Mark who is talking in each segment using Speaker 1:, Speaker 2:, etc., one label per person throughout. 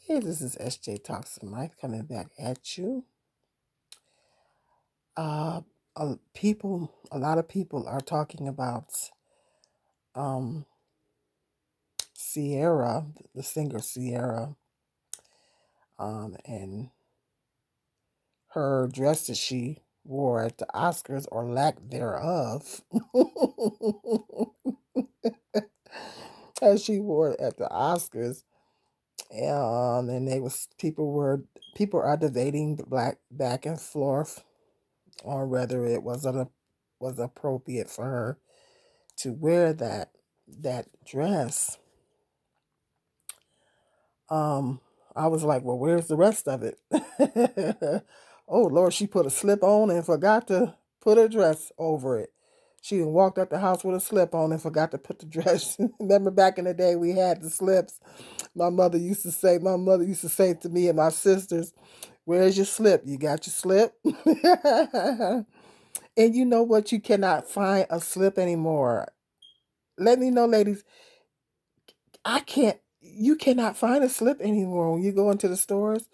Speaker 1: Hey, this is SJ Talks to Mike coming back at you. Uh, a lot of people are talking about um, Sierra, the singer Sierra, and her dress that she wore at the Oscars or lack thereof, as she wore it at the Oscars. And they was people are debating the black back and forth on whether it was appropriate for her to wear that dress. um I was like, well, where's the rest of it? Oh Lord, she put a slip on and forgot to put a dress over it. She walked out the house with a slip on and forgot to put the dress. Remember back in the day we had the slips. My mother used to say to me and my sisters, where's your slip? You got your slip? And you know what? You cannot find a slip anymore. Let me know, ladies. I can't. You cannot find a slip anymore when you go into the stores.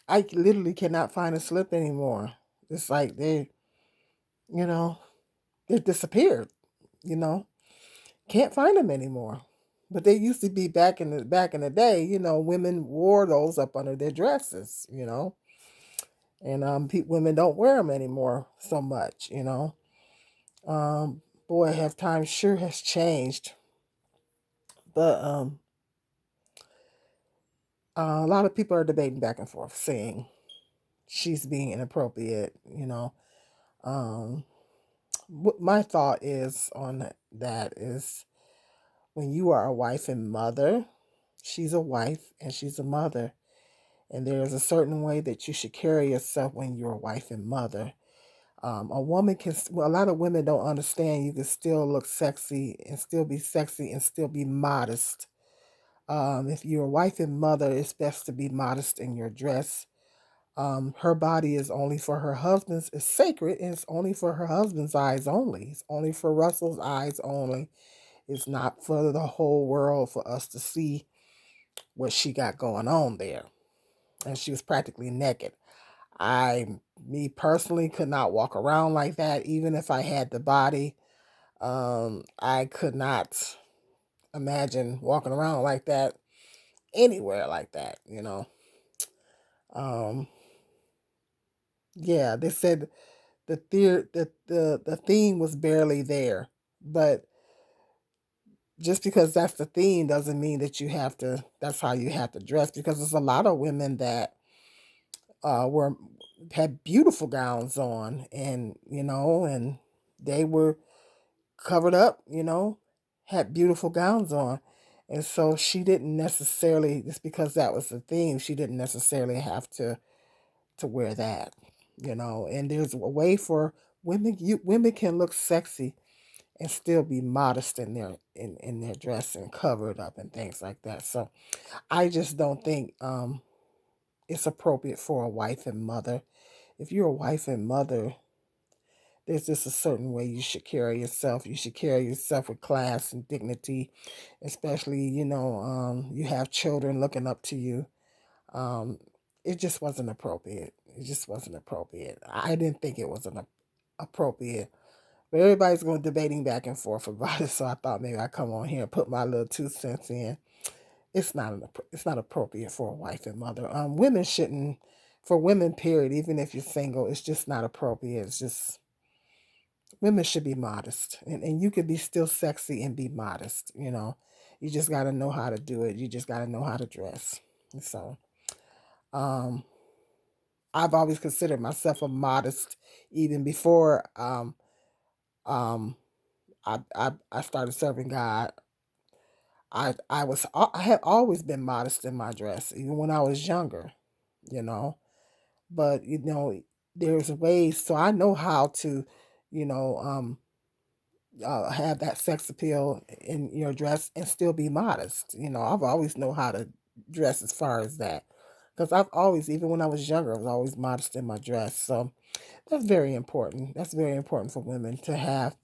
Speaker 1: I literally cannot find a slip anymore. It's like you know, they disappeared. You know, can't find them anymore. But they used to be back in the day. Women wore those up under their dresses. And women don't wear them anymore so much. Boy, have time sure has changed. But a lot of people are debating back and forth, saying she's being inappropriate. Um, what my thought is on that is, when you are a wife and mother, she's a wife and she's a mother, and there is a certain way that you should carry yourself when you're a wife and mother. A woman can, well, a lot of women don't understand you can still look sexy and still be sexy and still be modest. If you're a wife and mother, it's best to be modest in your dress. Her body is only for her husband's, it's sacred, and it's only for her husband's eyes only. It's only for Russell's eyes only. It's not for the whole world for us to see what she got going on there. And she was practically naked. Me personally, could not walk around like that, even if I had the body. I could not imagine walking around like that anywhere like that. Um, yeah, they said the theme was barely there, but just because that's the theme doesn't mean that you have to. That's how you have to dress, because there's a lot of women that were had beautiful gowns on, and they were covered up, had beautiful gowns on. And so she didn't necessarily, just because that was the theme, she didn't necessarily have to wear that. And there's a way for women can look sexy and still be modest in their dress and covered up and things like that. So I just don't think it's appropriate for a wife and mother. If you're a wife and mother, there's just a certain way you should carry yourself. You should carry yourself with class and dignity, especially, you have children looking up to you. Um, it just wasn't appropriate. It just wasn't appropriate. I didn't think it was appropriate. But everybody's going debating back and forth about it, so I thought maybe I'd come on here and put my little 2 cents in. It's not appropriate for a wife and mother. Women shouldn't, for women, period. Even if you're single, it's just not appropriate. It's just, women should be modest, and you could be still sexy and be modest. You just got to know how to do it. You just got to know how to dress. So, um, I've always considered myself a modest, even before um, I started serving God. I had always been modest in my dress, even when I was younger. You know, but there's ways, so I know how to, you know, have that sex appeal in your dress and still be modest. I've always know how to dress as far as that, because I've always, even when I was younger, I was always modest in my dress. So that's very important. That's very important for women to have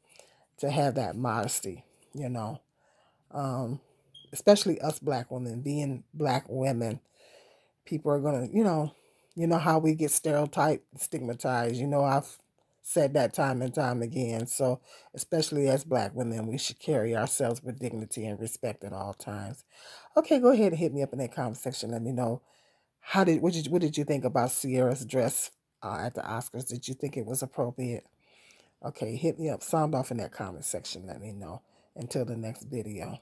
Speaker 1: that modesty. You know, um, especially us black women, being black women. People are gonna, you know how we get stereotyped, stigmatized. I've said that time and time again. So, especially as Black women, we should carry ourselves with dignity and respect at all times. Okay, go ahead and hit me up in that comment section. Let me know what did you think about Sierra's dress at the Oscars? Did you think it was appropriate? Okay, hit me up. Sound off in that comment section. Let me know. Until the next video.